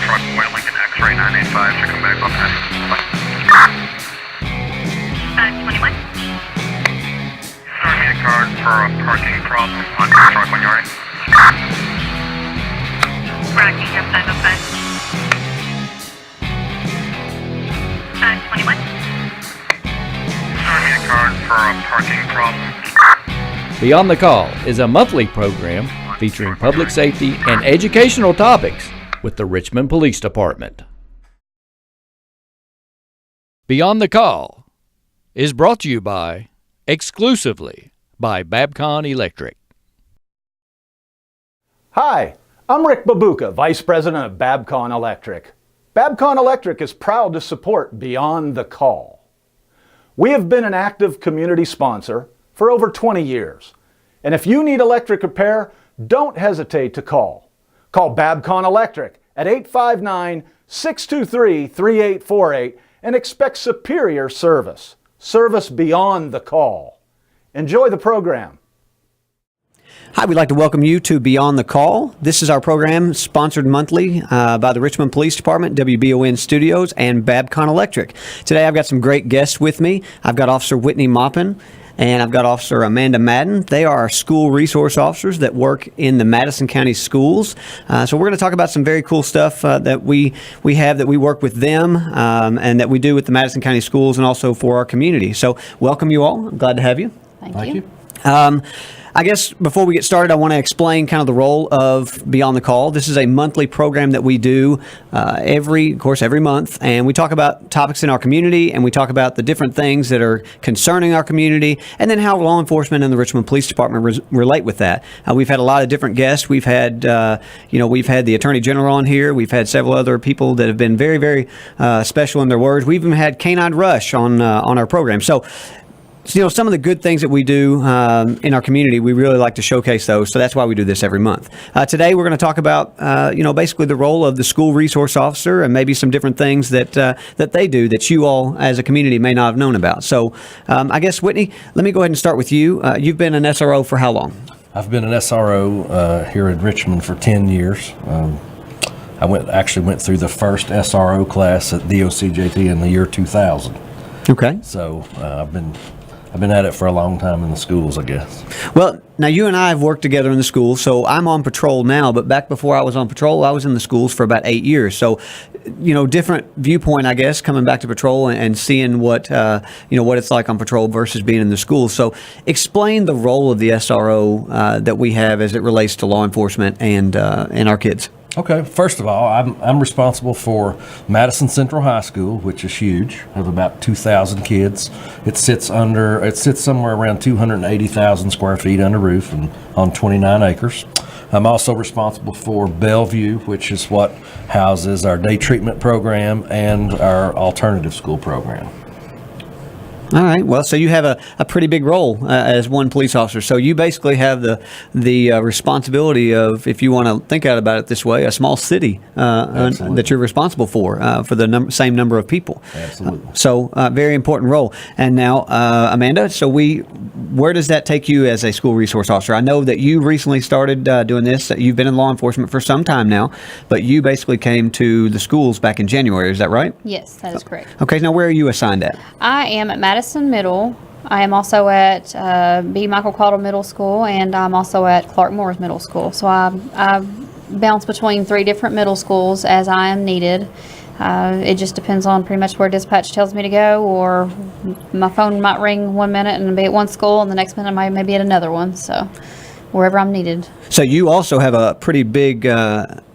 truck, Boy Lincoln X-ray 985, should come back up next. 21. Start me a card for a parking problem on the truck when you're ready. Rocky, have 505. 21. Start me a card for a parking problem. Beyond the Call is a monthly program featuring public safety and educational topics with the Richmond Police Department. Beyond the Call is brought to you exclusively by Babcon Electric. Hi, I'm Rick Babuka, Vice President of Babcon Electric. Babcon Electric is proud to support Beyond the Call. We have been an active community sponsor for over 20 years. And if you need electric repair, don't hesitate to call. Call Babcon Electric at 859-623-3848 and expect superior service. Service beyond the call. Enjoy the program. Hi, we'd like to welcome you to Beyond the Call. This is our program sponsored monthly by the Richmond Police Department, WBON Studios, and Babcon Electric. Today I've got some great guests with me. I've got Officer Whitney Maupin and I've got Officer Amanda Madden. They are our school resource officers that work in the Madison County schools. So we're going to talk about some very cool stuff that we have, that we work with them and that we do with the Madison County schools and also for our community. So welcome you all. I'm glad to have you. Thank you. I guess before we get started, I want to explain kind of the role of Beyond the Call. This is a monthly program that we do every month, and we talk about topics in our community, and we talk about the different things that are concerning our community, and then how law enforcement and the Richmond Police Department relate with that. We've had a lot of different guests. We've had, we've had the Attorney General on here. We've had several other people that have been very, very special in their words. We've even had Canine Rush on our program. So, some of the good things that we do in our community, we really like to showcase those. So that's why we do this every month. Today, we're going to talk about, basically the role of the school resource officer and maybe some different things that they do that you all as a community may not have known about. So I guess, Whitney, let me go ahead and start with you. You've been an SRO for how long? I've been an SRO here in Richmond for 10 years. I went through the first SRO class at DOCJT in the year 2000. Okay. So I've been at it for a long time in the schools, I guess. Well, now you and I have worked together in the schools, so I'm on patrol now, but back before I was on patrol, I was in the schools for about 8 years. So, different viewpoint, I guess, coming back to patrol and seeing what it's like on patrol versus being in the schools. So explain the role of the SRO that we have as it relates to law enforcement and our kids. Okay, first of all, I'm responsible for Madison Central High School, which is huge. I have about 2,000 kids. It sits somewhere around 280,000 square feet under roof and on 29 acres. I'm also responsible for Bellevue, which is what houses our day treatment program and our alternative school program. All right. Well, so you have a pretty big role as one police officer. So you basically have the responsibility of, if you want to think about it this way, a small city that you're responsible for the same number of people. Absolutely. So very important role. And now, Amanda, where does that take you as a school resource officer? I know that you recently started doing this. You've been in law enforcement for some time now, but you basically came to the schools back in January. Is that right? Yes, that is correct. Okay. Now, where are you assigned at? I am at Madison Middle. I am also at B. Michael Caudle Middle School, and I'm also at Clark Morris Middle School. So I bounce between 3 different middle schools as I am needed. It just depends on pretty much where dispatch tells me to go, or my phone might ring one minute and be at one school, and the next minute I might be at another one. So wherever I'm needed. So you also have a pretty big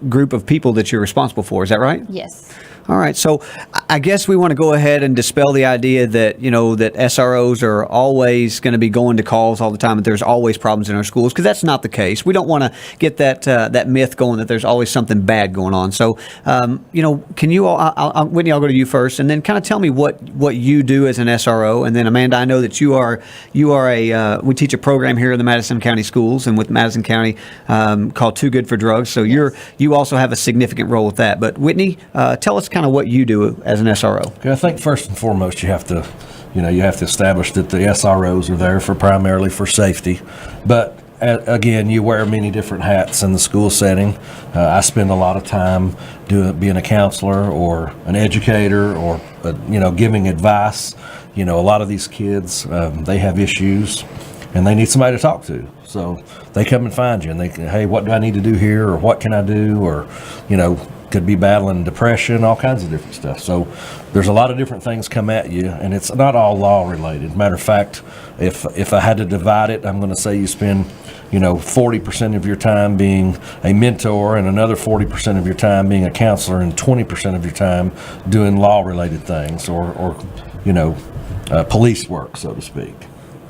group of people that you're responsible for. Is that right? Yes. All right. So I guess we want to go ahead and dispel the idea that, that SROs are always going to be going to calls all the time, that there's always problems in our schools, because that's not the case. We don't want to get that myth going that there's always something bad going on. So, can you all, Whitney, I'll go to you first, and then kind of tell me what you do as an SRO. And then Amanda, I know that we teach a program here in the Madison County schools and with Madison County called Too Good for Drugs. So yes. You also have a significant role with that. But Whitney, tell us kind of what you do as an SRO. Okay, I think first and foremost you have to establish that the SROs are there primarily for safety, but again, you wear many different hats in the school setting. I spend a lot of time being a counselor or an educator or giving advice. A lot of these kids, they have issues and they need somebody to talk to. So they come and find you and they, hey, what do I need to do here, or what can I do, or could be battling depression, all kinds of different stuff. So there's a lot of different things come at you, and it's not all law related. Matter of fact, if I had to divide it, I'm going to say you spend 40% of your time being a mentor, and another 40% of your time being a counselor, and 20% of your time doing law related things or police work, so to speak.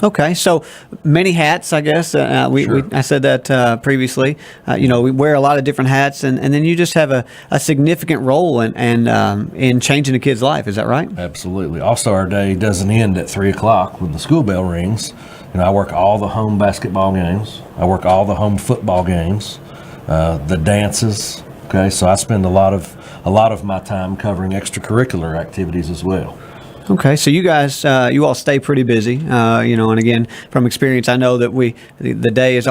Okay, so many hats, I guess. I said that previously. We wear a lot of different hats, and then you just have a significant role in changing a kid's life. Is that right? Absolutely. Also, our day doesn't end at 3 o'clock when the school bell rings. I work all the home basketball games. I work all the home football games, the dances. Okay, so I spend a lot of my time covering extracurricular activities as well. Okay, so you guys, you all stay pretty busy, and again, from experience, I know that the day is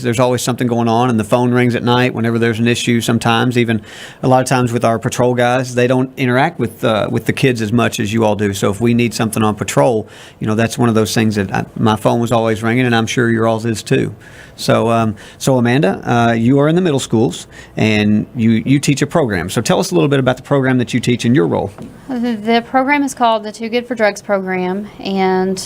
there's always something going on, and the phone rings at night whenever there's an issue. Sometimes, even a lot of times with our patrol guys, they don't interact with the kids as much as you all do. So if we need something on patrol, that's one of those things that my phone was always ringing, and I'm sure your all's is too. So Amanda, you are in the middle schools, and you teach a program. So tell us a little bit about the program that you teach and your role. The program is called the Too Good for Drugs program, and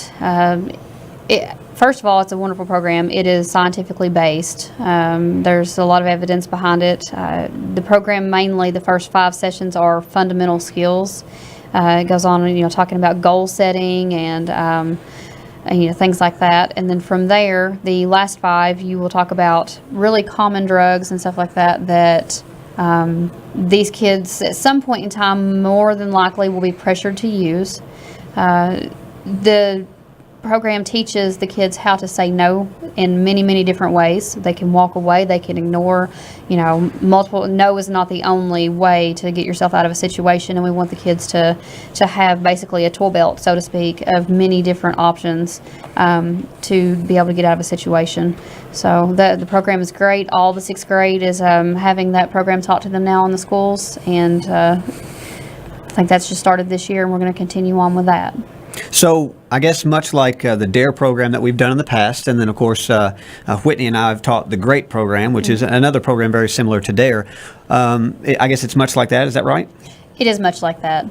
first of all, it's a wonderful program. It is scientifically based. There's a lot of evidence behind it. The program, mainly the first 5 sessions, are fundamental skills. It goes on, talking about goal setting and things like that. And then from there, the last 5, you will talk about really common drugs and stuff like that these kids at some point in time more than likely will be pressured to use. The program teaches the kids how to say no in many, many different ways. They can walk away, they can ignore, multiple. No is not the only way to get yourself out of a situation, and we want the kids to have basically a tool belt, so to speak, of many different options to be able to get out of a situation. So the program is great. All the 6th grade is having that program taught to them now in the schools, and I think that's just started this year, and we're going to continue on with that. So I guess much like the DARE program that we've done in the past, and then of course Whitney and I have taught the GREAT program, which is another program very similar to DARE. I guess it's much like that. Is that right? It is much like that.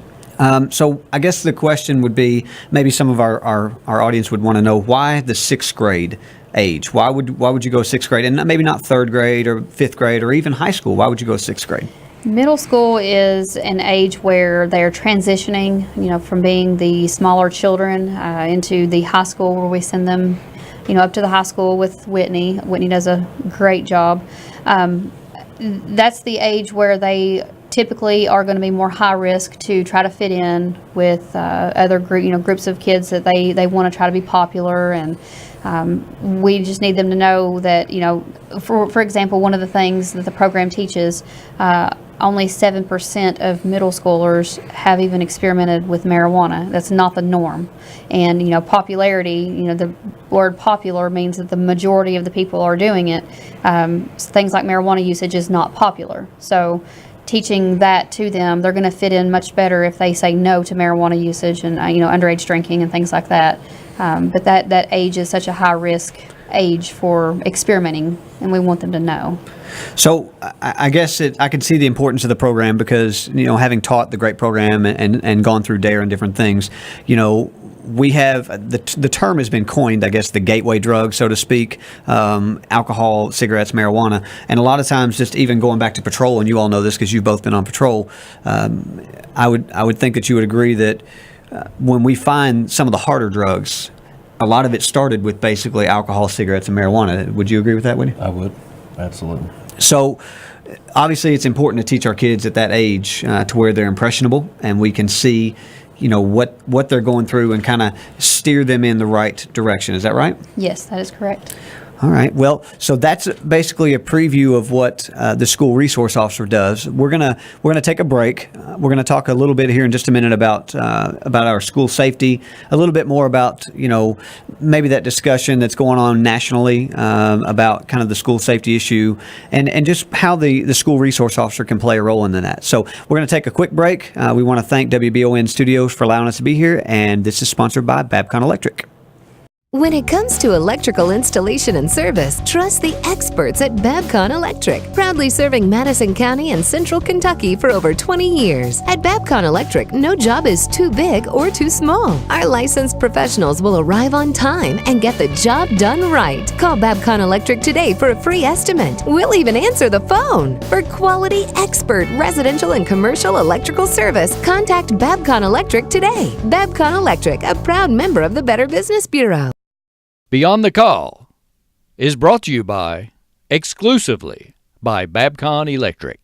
So I guess the question would be, maybe some of our audience would want to know, why the 6th grade age? Why would you go 6th grade, and maybe not 3rd grade or 5th grade or even high school? Why would you go 6th grade? Middle school is an age where they're transitioning, from being the smaller children into the high school, where we send them, up to the high school with Whitney. Whitney does a great job. That's the age where they typically are going to be more high risk to try to fit in with other groups of kids that they want to try to be popular, and we just need them to know that, for example, one of the things that the program teaches, only 7% of middle schoolers have even experimented with marijuana. That's not the norm. And, popularity, the word popular means that the majority of the people are doing it. Things like marijuana usage is not popular. So teaching that to them, they're going to fit in much better if they say no to marijuana usage and, underage drinking and things like that. But that age is such a high risk age for experimenting, and we want them to know. So I guess I can see the importance of the program, because having taught the GREAT program and gone through DARE and different things, we have the term has been coined, I guess, the gateway drug, so to speak, alcohol, cigarettes, marijuana, and a lot of times, just even going back to patrol, and you all know this because you've both been on patrol, I would think that you would agree that when we find some of the harder drugs, a lot of it started with basically alcohol, cigarettes, and marijuana. Would you agree with that, Whitney? I would, absolutely. So obviously it's important to teach our kids at that age to where they're impressionable, and we can see what they're going through and kind of steer them in the right direction. Is that right? Yes, that is correct. All right. Well, so that's basically a preview of what the school resource officer does. We're gonna take a break. We're gonna talk a little bit here in just a minute about our school safety, a little bit more about maybe that discussion that's going on nationally about kind of the school safety issue, and just how the school resource officer can play a role in that. So we're gonna take a quick break. We want to thank WBON Studios for allowing us to be here, and this is sponsored by Babcon Electric. When it comes to electrical installation and service, trust the experts at Babcon Electric, proudly serving Madison County and Central Kentucky for over 20 years. At Babcon Electric, no job is too big or too small. Our licensed professionals will arrive on time and get the job done right. Call Babcon Electric today for a free estimate. We'll even answer the phone. For quality, expert residential and commercial electrical service, contact Babcon Electric today. Babcon Electric, a proud member of the Better Business Bureau. Beyond the Call is brought to you exclusively by Babcon Electric.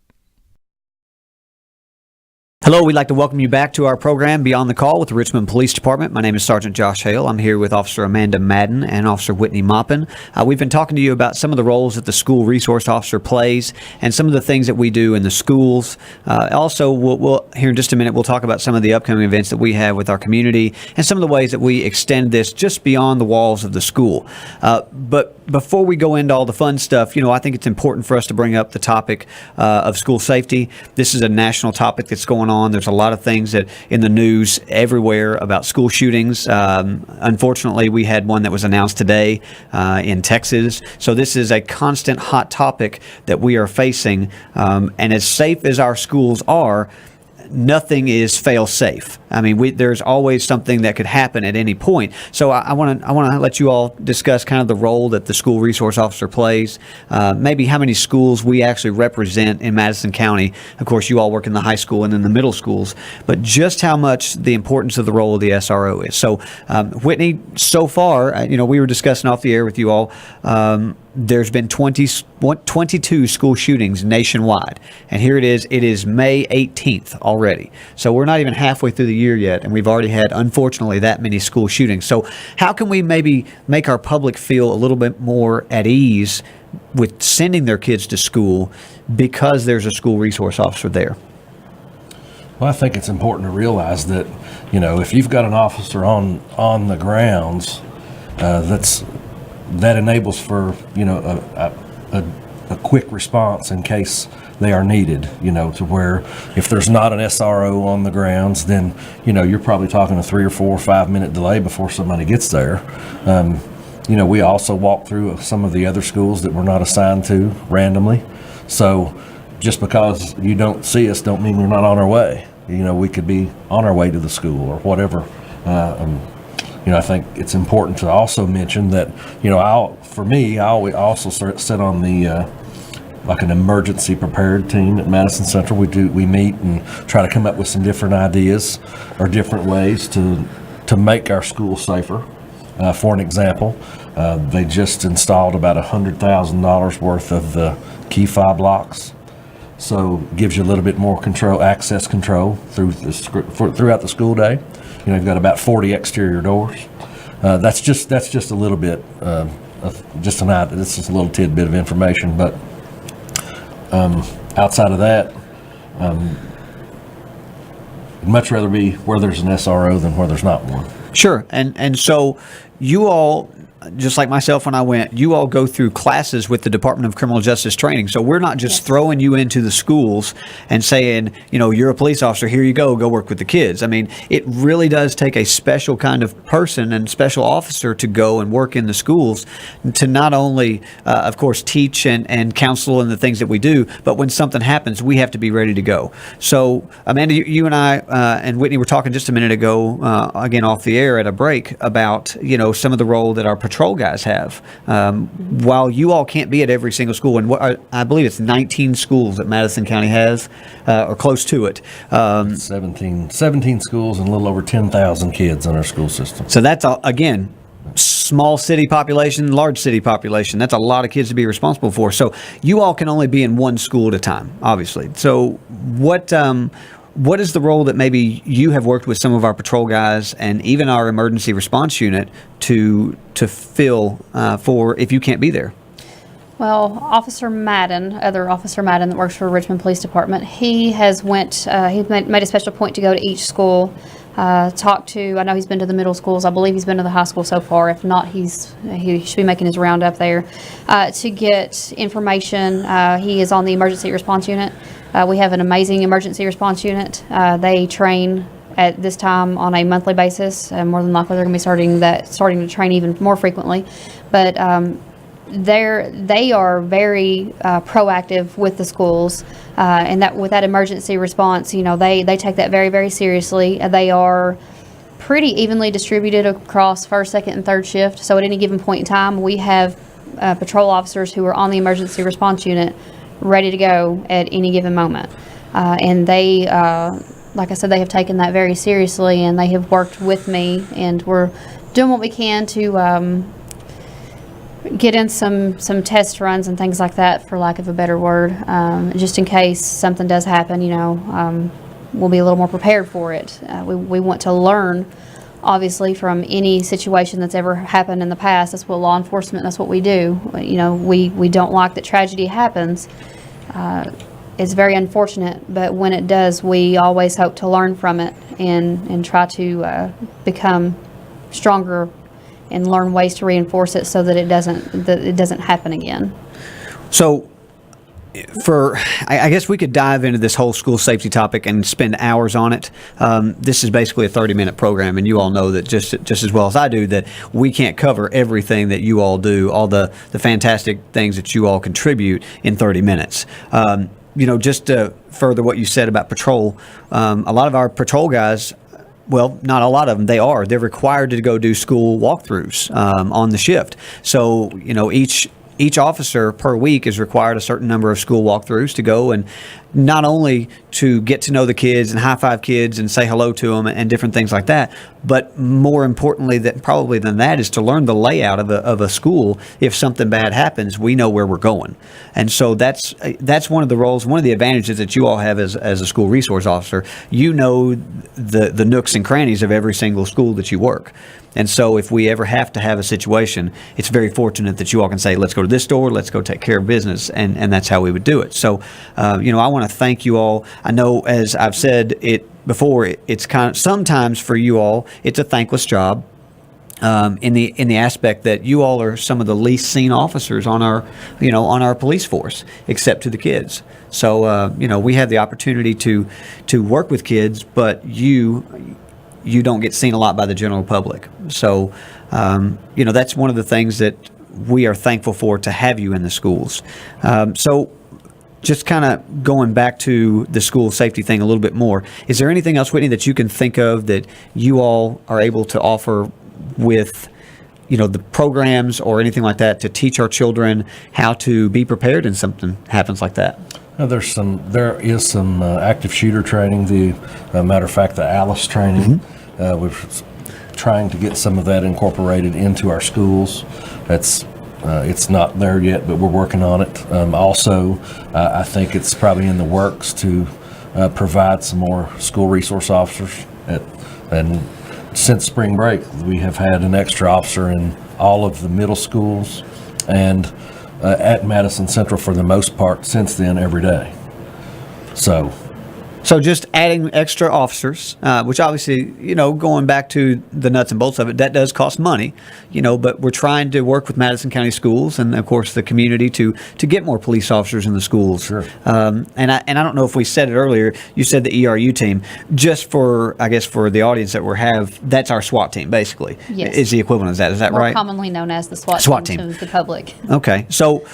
Hello, we'd like to welcome you back to our program, Beyond the Call with the Richmond Police Department. My name is Sergeant Josh Hale. I'm here with Officer Amanda Madden and Officer Whitney Maupin. We've been talking to you about some of the roles that the school resource officer plays and some of the things that we do in the schools. Also, we'll here in just a minute, we'll talk about some of the upcoming events that we have with our community and some of the ways that we extend this just beyond the walls of the school. But before we go into all the fun stuff, I think it's important for us to bring up the topic of school safety. This is a national topic that's going on. There's a lot of things that in the news everywhere about school shootings. Unfortunately, we had one that was announced today in Texas. So this is a constant hot topic that we are facing. And as safe as our schools are, nothing is fail-safe. I mean, there's always something that could happen at any point. So I want to let you all discuss kind of the role that the school resource officer plays, maybe how many schools we actually represent in Madison County. Of course, you all work in the high school and in the middle schools, but just how much the importance of the role of the SRO is. So, Whitney, so far, we were discussing off the air with you all, there's been 22 school shootings nationwide. And here it is May 18th already. So we're not even halfway through the year yet, and we've already had, unfortunately, that many school shootings. So how can we maybe make our public feel a little bit more at ease with sending their kids to school because there's a school resource officer there? Well, I think it's important to realize that, if you've got an officer on the grounds, that enables for a quick response in case they are needed, to where if there's not an SRO on the grounds, then you're probably talking a 3 or 4 or 5 minute delay before somebody gets there. We also walk through some of the other schools that we're not assigned to randomly, so just because you don't see us don't mean we're not on our way. We could be on our way to the school or whatever. I think it's important to also mention that, I always also sit on the like an emergency prepared team at Madison Central. We meet and try to come up with some different ideas or different ways to make our school safer. For an example, they just installed about $100,000 worth of the key fob locks. So it gives you a little bit more access control throughout the school day. You've got about 40 exterior doors. That's just a little bit this is a little tidbit of information. But outside of that, I'd much rather be where there's an SRO than where there's not one. Sure, and so you all, just like myself when I went, you all go through classes with the Department of Criminal Justice Training. So we're not just throwing you into the schools and saying, you're a police officer, here you go work with the kids. I mean, it really does take a special kind of person and special officer to go and work in the schools to not only, of course, teach and counsel and the things that we do, but when something happens, we have to be ready to go. So, Amanda, you and I and Whitney were talking just a minute ago, again off the air at a break, about, some of the role that our patrol guys have. While you all can't be at every single school, and I believe it's 19 schools that Madison County has, or close to it. 17 schools and a little over 10,000 kids in our school system. So that's, again, small city population, large city population. That's a lot of kids to be responsible for. So you all can only be in one school at a time, obviously. So what what is the role that maybe you have worked with some of our patrol guys and even our emergency response unit to fill for if you can't be there? Well, Officer Madden, other Officer Madden that works for Richmond Police Department, he has he's made a special point to go to each school, talk to, I know he's been to the middle schools, I believe he's been to the high school so far. If not, he should be making his round up there to get information. He is on the emergency response unit. We have an amazing emergency response unit. They train at this time on a monthly basis. More than likely, they're going to be starting to train even more frequently. But they are very proactive with the schools, and that with that emergency response, they take that very, very seriously. They are pretty evenly distributed across first, second, and third shift. So at any given point in time, we have patrol officers who are on the emergency response unit ready to go at any given moment. And they, like I said, they have taken that very seriously, and they have worked with me, and we're doing what we can to get in some test runs and things like that, for lack of a better word, just in case something does happen. We'll be a little more prepared for it. We want to learn, obviously, from any situation that's ever happened in the past. That's what law enforcement, that's what we do. We don't like that tragedy happens. It's very unfortunate, but when it does, we always hope to learn from it and try to become stronger and learn ways to reinforce it so that it doesn't happen again. So, I guess we could dive into this whole school safety topic and spend hours on it. This is basically a 30-minute program, and you all know that just as well as I do that we can't cover everything that you all do, all the fantastic things that you all contribute in 30 minutes. Just to further what you said about patrol, a lot of our patrol guys, well, not a lot of them, they're required to go do school walkthroughs on the shift. So, each officer per week is required a certain number of school walkthroughs to go, and not only to get to know the kids and high five kids and say hello to them and different things like that, but more importantly than that is to learn the layout of a school. If something bad happens, we know where we're going. And so that's one of the roles, one of the advantages that you all have as a school resource officer. You know the nooks and crannies of every single school that you work. And so if we ever have to have a situation, it's very fortunate that you all can say, let's go to this door, let's go take care of business, and that's how we would do it. So, I want to thank you all. I know, as I've said it before, it's kind of, sometimes for you all, it's a thankless job. In the aspect that you all are some of the least seen officers on our police force, except to the kids. So, we have the opportunity to work with kids, but you don't get seen a lot by the general public. So, that's one of the things that we are thankful for, to have you in the schools. So just kind of going back to the school safety thing a little bit more, is there anything else, Whitney, that you can think of that you all are able to offer with, the programs or anything like that to teach our children how to be prepared when something happens like that? There is some active shooter training. The matter of fact, the Alice training, we're trying to get some of that incorporated into our schools. It's not there yet, but we're working on it. Also, I think it's probably in the works to provide some more school resource officers. And since spring break, we have had an extra officer in all of the middle schools and at Madison Central for the most part since then, every day. So just adding extra officers, which obviously, going back to the nuts and bolts of it, that does cost money, but we're trying to work with Madison County Schools and, of course, the community to get more police officers in the schools. Sure. And I don't know if we said it earlier, you said the ERU team. Just for the audience that we have, that's our SWAT team, basically. Yes. Is the equivalent of that. Is that More right? commonly known as the SWAT team to the public. Okay. So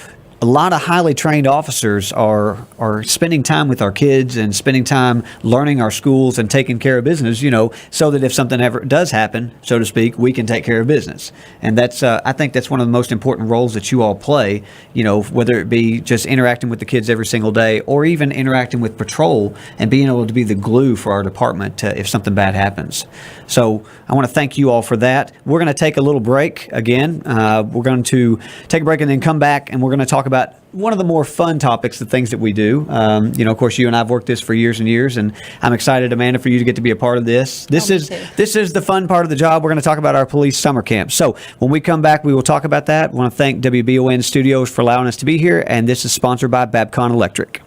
a lot of highly trained officers are spending time with our kids and spending time learning our schools and taking care of business, so that if something ever does happen, so to speak, we can take care of business. And that's, I think that's one of the most important roles that you all play, whether it be just interacting with the kids every single day or even interacting with patrol and being able to be the glue for our department if something bad happens. So I want to thank you all for that. We're going to take a little break again. We're going to take a break and then come back, and we're going to talk about one of the more fun topics, the things that we do. Of course, you and I have worked this for years and years, and I'm excited, Amanda, for you to get to be a part of this. This is the fun part of the job. We're going to talk about our police summer camp. So when we come back, we will talk about that. I want to thank WBON Studios for allowing us to be here, and this is sponsored by Babcon Electric.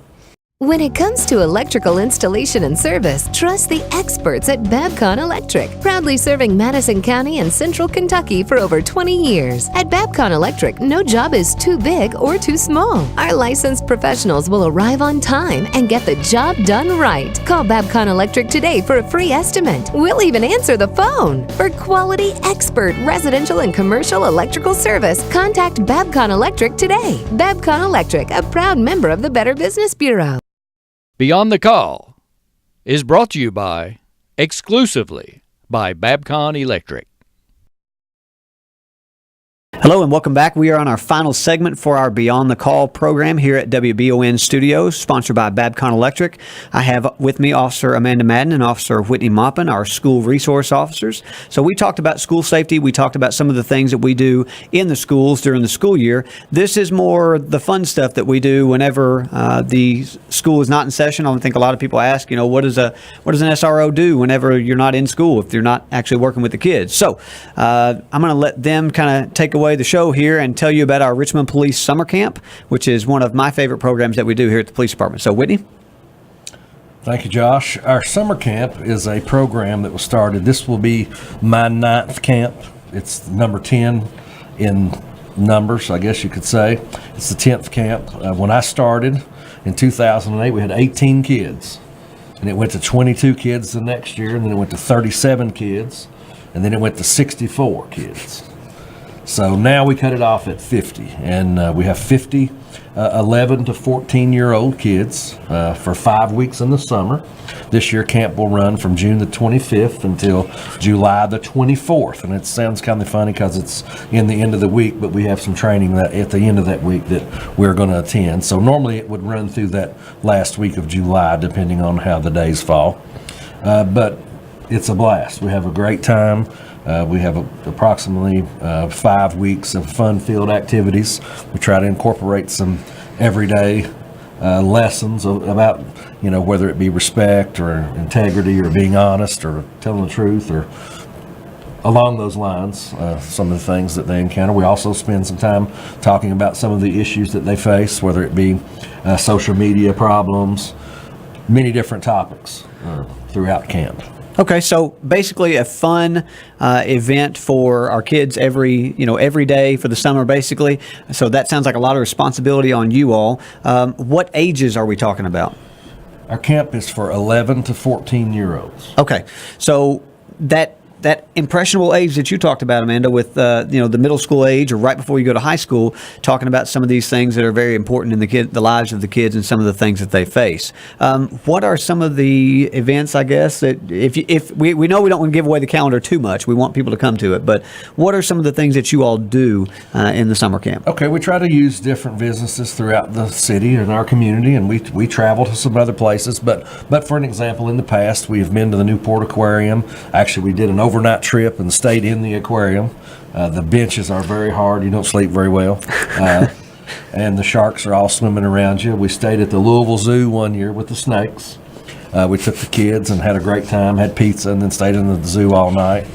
When it comes to electrical installation and service, trust the experts at Babcon Electric, proudly serving Madison County and Central Kentucky for over 20 years. At Babcon Electric, no job is too big or too small. Our licensed professionals will arrive on time and get the job done right. Call Babcon Electric today for a free estimate. We'll even answer the phone. For quality, expert residential and commercial electrical service, contact Babcon Electric today. Babcon Electric, a proud member of the Better Business Bureau. Beyond the Call is brought to you exclusively by Babcon Electric. Hello and welcome back. We are on our final segment for our Beyond the Call program here at WBON Studios, sponsored by Babcon Electric. I have with me Officer Amanda Madden and Officer Whitney Maupin, our school resource officers. So we talked about school safety. We talked about some of the things that we do in the schools during the school year. This is more the fun stuff that we do whenever the school is not in session. I think a lot of people ask, what does an SRO do whenever you're not in school, if you're not actually working with the kids? So I'm going to let them kind of take away the show here and tell you about our Richmond Police Summer Camp, which is one of my favorite programs that we do here at the police department. So, Whitney? Thank you, Josh. Our summer camp is a program that was started. This will be my 9th camp. It's number 10 in numbers, I guess you could say. It's the 10th camp. When I started in 2008, we had 18 kids. And it went to 22 kids the next year, and then it went to 37 kids, and then it went to 64 kids. So now we cut it off at 50, and we have 50 11 to 14-year-old kids for 5 weeks in the summer. This year camp will run from June the 25th until July the 24th, and it sounds kind of funny because it's in the end of the week, but we have some training that at the end of that week that we're going to attend. So normally it would run through that last week of July, depending on how the days fall. But it's a blast. We have a great time. We have approximately 5 weeks of fun-filled activities. We try to incorporate some everyday lessons about, whether it be respect or integrity or being honest or telling the truth or along those lines, some of the things that they encounter. We also spend some time talking about some of the issues that they face, whether it be social media problems, many different topics throughout camp. Okay, so basically a fun event for our kids every day for the summer, basically. So that sounds like a lot of responsibility on you all. What ages are we talking about? Our camp is for 11 to 14-year-olds. Okay, so that impressionable age that you talked about, Amanda, with the middle school age or right before you go to high school, talking about some of these things that are very important in the lives of the kids and some of the things that they face. What are some of the events, I guess, that if we know we don't want to give away the calendar too much, we want people to come to it, but what are some of the things that you all do in the summer camp? Okay, we try to use different businesses throughout the city and our community, and we travel to some other places, but for an example, in the past, we have been to the Newport Aquarium. Actually, we did an overnight trip and stayed in the aquarium. The benches are very hard. You don't sleep very well. And the sharks are all swimming around you. We stayed at the Louisville Zoo one year with the snakes. We took the kids and had a great time, had pizza, and then stayed in the zoo all night.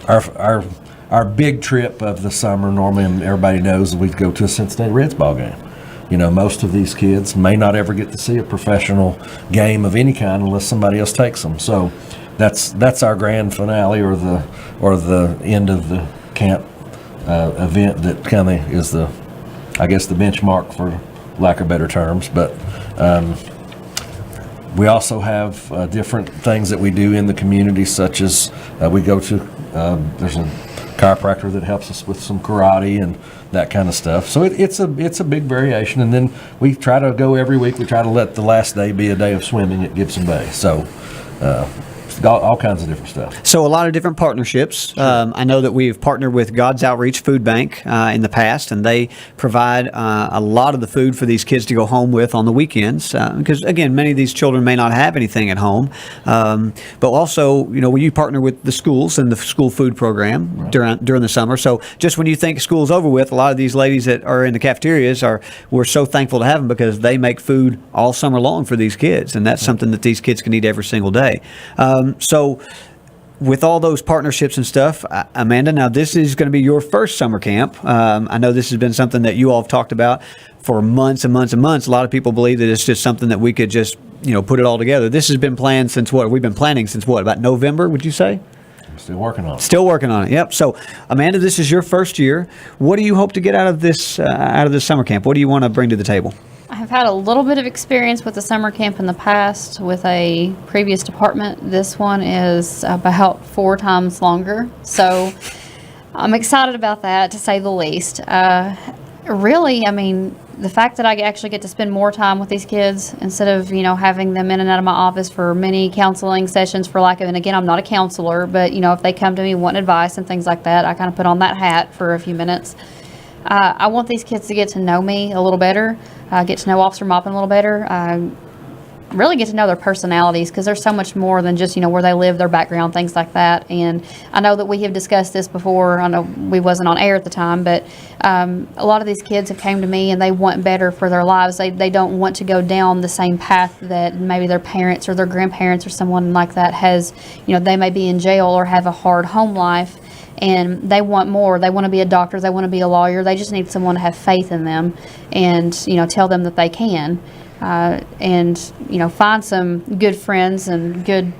Our big trip of the summer, normally, and everybody knows, we'd go to a Cincinnati Reds ball game. Most of these kids may not ever get to see a professional game of any kind unless somebody else takes them. So that's our grand finale or the end of the camp event that kind of is the benchmark, for lack of better terms. But we also have different things that we do in the community, such as we go to there's a chiropractor that helps us with some karate and that kind of stuff. So it's a big variation. And then we try to go every week. We try to let the last day be a day of swimming at Gibson Bay. So just all kinds of different stuff. So a lot of different partnerships. I know that we've partnered with God's Outreach Food Bank in the past, and they provide a lot of the food for these kids to go home with on the weekends. Because again, many of these children may not have anything at home. But also, you partner with the schools and the school food program during the summer. So just when you think school's over with, a lot of these ladies that are in the cafeterias we're so thankful to have them because they make food all summer long for these kids, and that's something that these kids can eat every single day. So with all those partnerships and stuff, Amanda, now this is going to be your first summer camp. I know this has been something that you all have talked about for months and months and months. A lot of people believe that it's just something that we could just, put it all together. This has been planned since what? We've been planning since what? About November, would you say? Still working on it. Still working on it. Yep. So, Amanda, this is your first year. What do you hope to get out of this summer camp? What do you want to bring to the table? I've had a little bit of experience with the summer camp in the past with a previous department. This one is about 4 times longer. So I'm excited about that, to say the least. Really, the fact that I actually get to spend more time with these kids instead of, having them in and out of my office for many counseling sessions for lack of, and again, I'm not a counselor, but, if they come to me wanting advice and things like that, I kind of put on that hat for a few minutes. I want these kids to get to know me a little better, get to know Officer Maupin a little better, really get to know their personalities, because there's so much more than just, where they live, their background, things like that. And I know that we have discussed this before. I know we wasn't on air at the time, but a lot of these kids have came to me and they want better for their lives. They don't want to go down the same path that maybe their parents or their grandparents or someone like that has. They may be in jail or have a hard home life, and they want more. They want to be a doctor. They want to be a lawyer. They just need someone to have faith in them and, tell them that they can. And find some good friends and good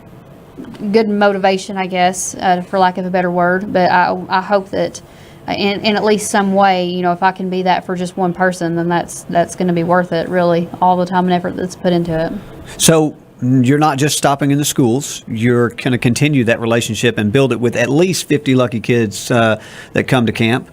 motivation, I guess, for lack of a better word. But I hope that in at least some way, if I can be that for just one person, then that's going to be worth it, really, all the time and effort that's put into it. So you're not just stopping in the schools. You're going to continue that relationship and build it with at least 50 lucky kids that come to camp.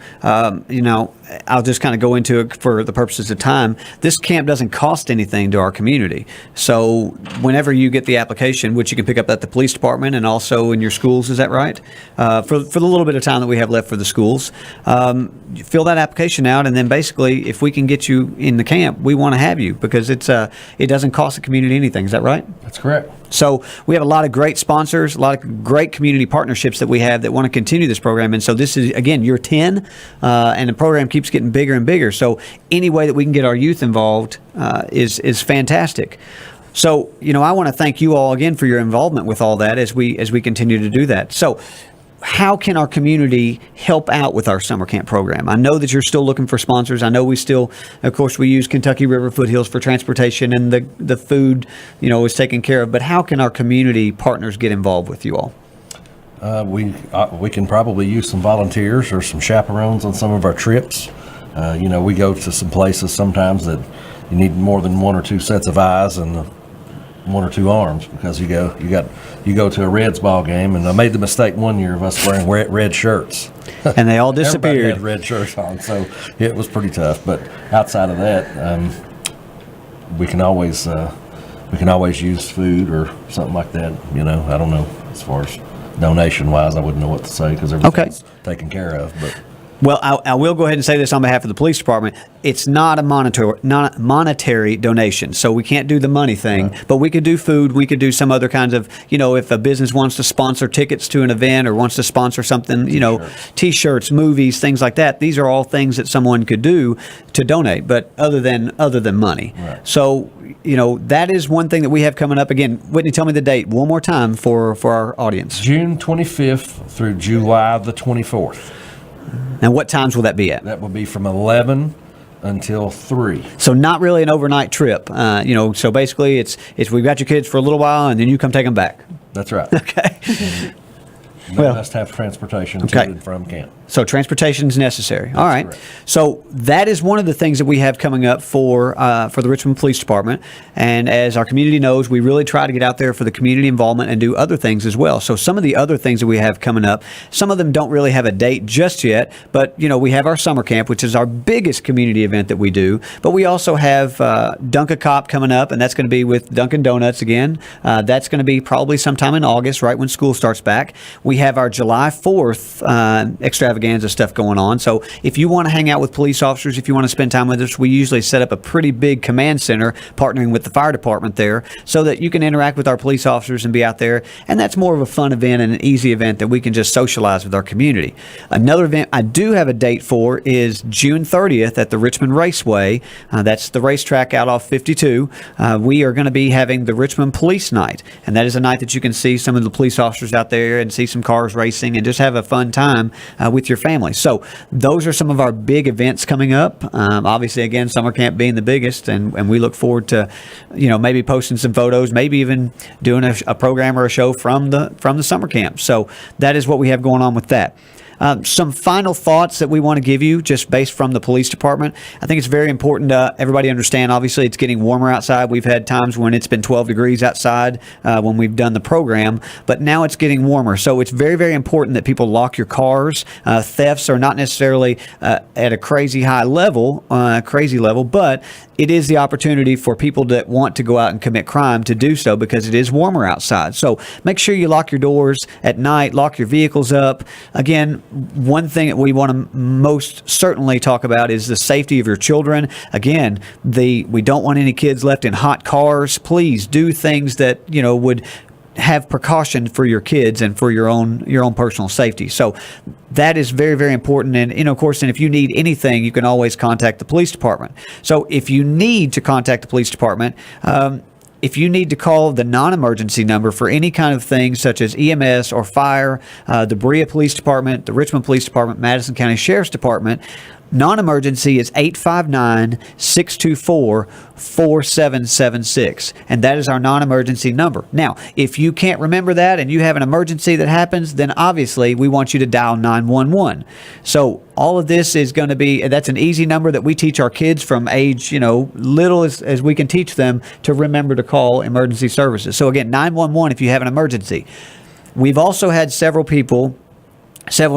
I'll just kind of go into it for the purposes of time. This camp doesn't cost anything to our community. So whenever you get the application, which you can pick up at the police department and also in your schools, is that right? For the little bit of time that we have left for the schools, you fill that application out, and then basically, if we can get you in the camp, we want to have you, because it doesn't cost the community anything. Is that right? That's correct. So we have a lot of great sponsors, a lot of great community partnerships that we have that want to continue this program. And so this is, again, year 10, and the program keeps getting bigger and bigger. So any way that we can get our youth involved is fantastic. So, I want to thank you all again for your involvement with all that as we continue to do that. So how can our community help out with our summer camp program? I know that you're still looking for sponsors. I know we still, of course, we use Kentucky River Foothills for transportation, and the food, is taken care of. But how can our community partners get involved with you all? We can probably use some volunteers or some chaperones on some of our trips. We go to some places sometimes that you need more than 1 or 2 sets of eyes and 1 or 2 arms, because you go to a Reds ball game, and I made the mistake one year of us wearing red shirts, and they all disappeared. Everybody had red shirts on, so it was pretty tough. But outside of that, we can always use food or something like that. I don't know, as far as donation wise, I wouldn't know what to say, because everything's taken care of. But well, I will go ahead and say this on behalf of the police department. It's not a monetary donation, so we can't do the money thing. Right. But we could do food. We could do some other kinds of, if a business wants to sponsor tickets to an event or wants to sponsor something, T-shirts, movies, things like that. These are all things that someone could do to donate, but other than money. Right. So, that is one thing that we have coming up. Again, Whitney, tell me the date one more time for our audience. June 25th through July the 24th. And what times will that be at? That will be from 11 until 3. So not really an overnight trip. So basically it's we've got your kids for a little while, and then you come take them back. That's right. Okay. They Well, must have transportation okay. to and from camp. So transportation is necessary. All right. correct. So that is one of the things that we have coming up for the Richmond Police Department. And as our community knows, we really try to get out there for the community involvement and do other things as well. So some of the other things that we have coming up, some of them don't really have a date just yet. But we have our summer camp, which is our biggest community event that we do. But we also have Dunk-A-Cop coming up, and that's going to be with Dunkin' Donuts again. That's going to be probably sometime in August, right when school starts back. We have our July 4th extravaganza stuff going on. So if you want to hang out with police officers, if you want to spend time with us, we usually set up a pretty big command center partnering with the fire department there so that you can interact with our police officers and be out there. And that's more of a fun event and an easy event that we can just socialize with our community. Another event I do have a date for is June 30th at the Richmond Raceway. That's the racetrack out off 52. We are going to be having the Richmond Police Night. And that is a night that you can see some of the police officers out there and see some cars racing and just have a fun time with your family. So those are some of our big events coming up. Obviously, again, summer camp being the biggest, and we look forward to, maybe posting some photos, maybe even doing a program or a show from the summer camp. So that is what we have going on with that. Some final thoughts that we want to give you just based from the police department. I think it's very important to everybody understand, obviously, it's getting warmer outside. We've had times when it's been 12 degrees outside when we've done the program, but now it's getting warmer. So it's very, very important that people lock your cars. Thefts are not necessarily at a crazy level, but it is the opportunity for people that want to go out and commit crime to do so because it is warmer outside. So make sure you lock your doors at night, lock your vehicles up. Again, one thing that we want to most certainly talk about is the safety of your children. Again, we don't want any kids left in hot cars. Please do things that would have precaution for your kids and for your own personal safety. So that is very, very important. And of course, if you need anything, you can always contact the police department. So if you need to contact the police department, if you need to call the non-emergency number for any kind of thing such as EMS or fire, the Berea Police Department, the Richmond Police Department, Madison County Sheriff's Department, non-emergency is 859-624-4776, and that is our non-emergency number. Now, if you can't remember that and you have an emergency that happens, then obviously we want you to dial 911. So all of this is going to be, that's an easy number that we teach our kids from age, little as we can teach them to remember to call emergency services. So again, 911 if you have an emergency. We've also had several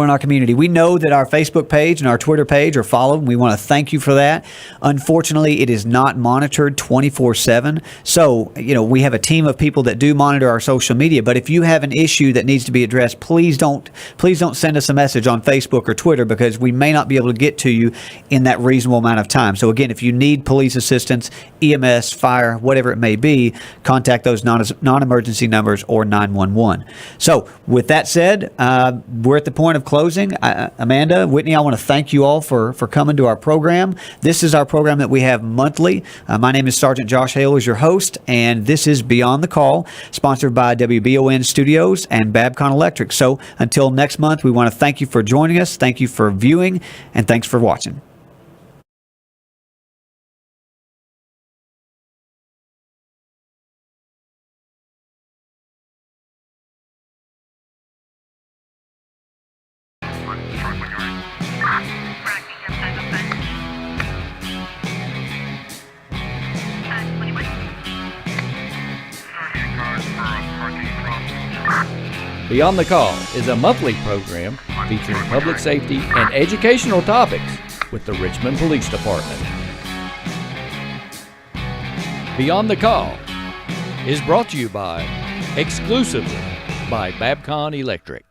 in our community. We know that our Facebook page and our Twitter page are followed, and we want to thank you for that. Unfortunately, it is not monitored 24/7. So, we have a team of people that do monitor our social media, but if you have an issue that needs to be addressed, please don't send us a message on Facebook or Twitter because we may not be able to get to you in that reasonable amount of time. So again, if you need police assistance, EMS, fire, whatever it may be, contact those non-emergency numbers or 911. So with that said, we're at the point of closing. Amanda, Whitney, I want to thank you all for coming to our program. This is our program that we have monthly. My name is Sergeant Josh Hale, as your host, and this is Beyond the Call, sponsored by WBON Studios and Babcon Electric. So until next month, we want to thank you for joining us, thank you for viewing, and thanks for watching. Beyond the Call is a monthly program featuring public safety and educational topics with the Richmond Police Department. Beyond the Call is brought to you exclusively by Babcon Electric.